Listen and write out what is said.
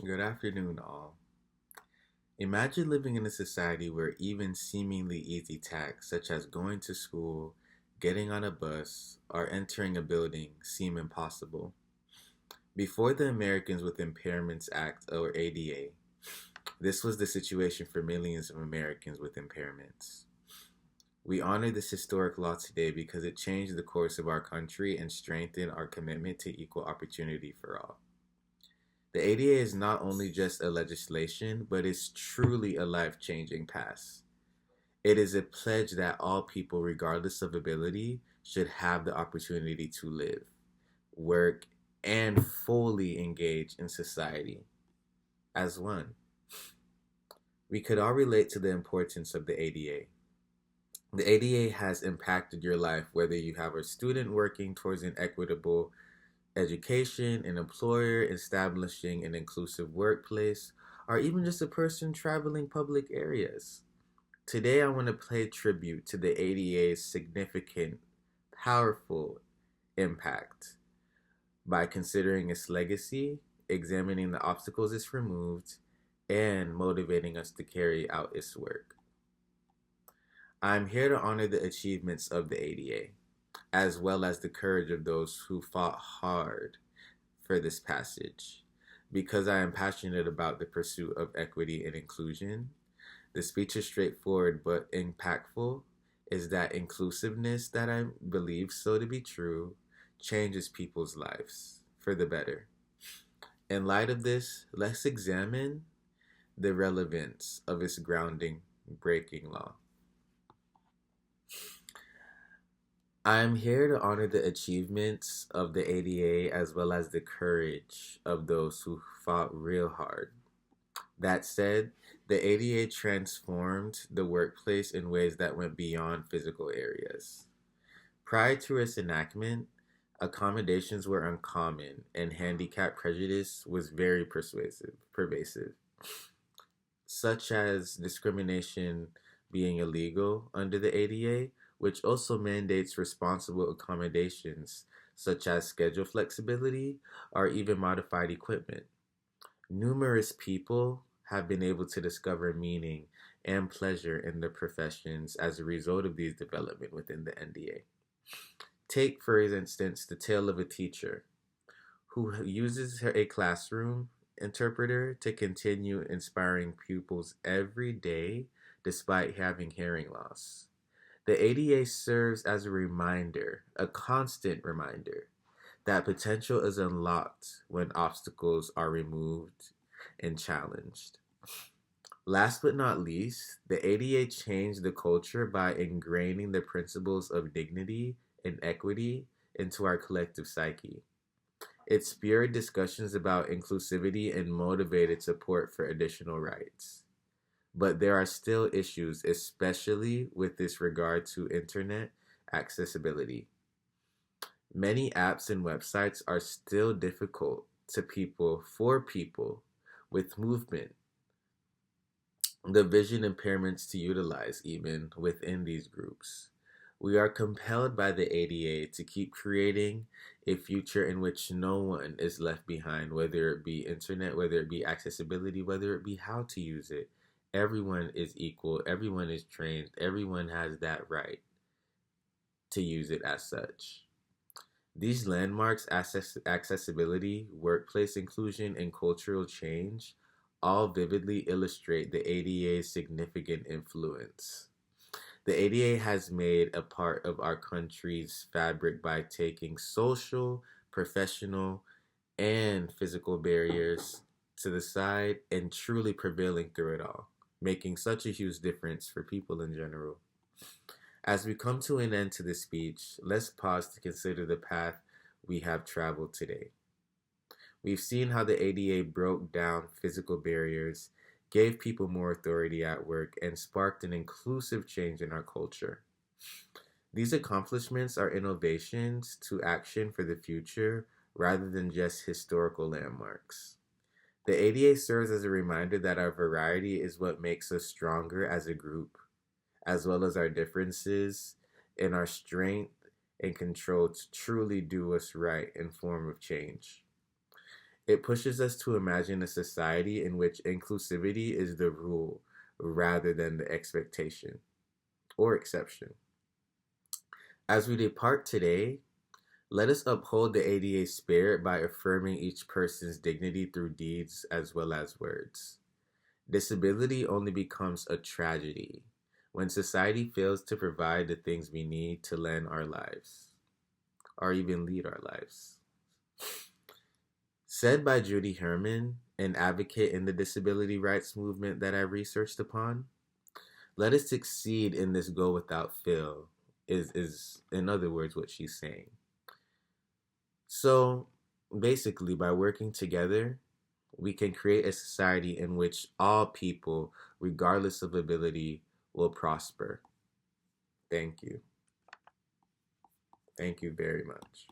Good afternoon, all. Imagine living in a society where even seemingly easy tasks, such as going to school, getting on a bus, or entering a building, seem impossible. Before the Americans with Impairments Act, or ADA, this was the situation for millions of Americans with impairments. We honor this historic law today because it changed the course of our country and strengthened our commitment to equal opportunity for all. The ADA is not only just a legislation, but is truly a life changing pass. It is a pledge that all people, regardless of ability, should have the opportunity to live, work, and fully engage in society as one. We could all relate to the importance of the ADA. The ADA has impacted your life whether you have a student working towards an equitable education, an employer establishing an inclusive workplace, or even just a person traveling public areas. Today, I want to pay tribute to the ADA's significant, powerful impact by considering its legacy, examining the obstacles it's removed, and motivating us to carry out its work. I'm here to honor the achievements of the ADA, as well as the courage of those who fought hard for this passage. Because I am passionate about the pursuit of equity and inclusion, the speech is straightforward but impactful. Is that inclusiveness that I believe so to be true changes people's lives for the better. In light of this, let's examine the relevance of its grounding breaking law. I'm here to honor the achievements of the ADA as well as the courage of those who fought real hard. That said, the ADA transformed the workplace in ways that went beyond physical areas. Prior to its enactment, accommodations were uncommon and handicap prejudice was very pervasive, such as discrimination being illegal under the ADA, which also mandates responsible accommodations such as schedule flexibility or even modified equipment. Numerous people have been able to discover meaning and pleasure in their professions as a result of these development within the NDA. Take, for instance, the tale of a teacher who uses a classroom interpreter to continue inspiring pupils every day despite having hearing loss. The ADA serves as a reminder, a constant reminder, that potential is unlocked when obstacles are removed and challenged. Last but not least, the ADA changed the culture by ingraining the principles of dignity and equity into our collective psyche. It spurred discussions about inclusivity and motivated support for additional rights. But there are still issues, especially with this regard to internet accessibility. Many apps and websites are still difficult to people for people with movement, the vision impairments to utilize even within these groups. We are compelled by the ADA to keep creating a future in which no one is left behind, whether it be internet, whether it be accessibility, whether it be how to use it. Everyone is equal, everyone is trained, everyone has that right to use it as such. These landmarks, accessibility, workplace inclusion, and cultural change all vividly illustrate the ADA's significant influence. The ADA has made a part of our country's fabric by taking social, professional, and physical barriers to the side and truly prevailing through it all, making such a huge difference for people in general. As we come to an end to this speech, let's pause to consider the path we have traveled today. We've seen how the ADA broke down physical barriers, gave people more authority at work, and sparked an inclusive change in our culture. These accomplishments are innovations to action for the future rather than just historical landmarks. The ADA serves as a reminder that our variety is what makes us stronger as a group, as well as our differences and our strength and control to truly do what's right in form of change. It pushes us to imagine a society in which inclusivity is the rule rather than the expectation or exception. As we depart today, let us uphold the ADA spirit by affirming each person's dignity through deeds as well as words. Disability only becomes a tragedy when society fails to provide the things we need to lend our lives or even lead our lives. Said by Judy Herman, an advocate in the disability rights movement that I researched upon, let us succeed in this go without fail, is in other words what she's saying. So basically, by working together, we can create a society in which all people, regardless of ability, will prosper. Thank you. Thank you very much.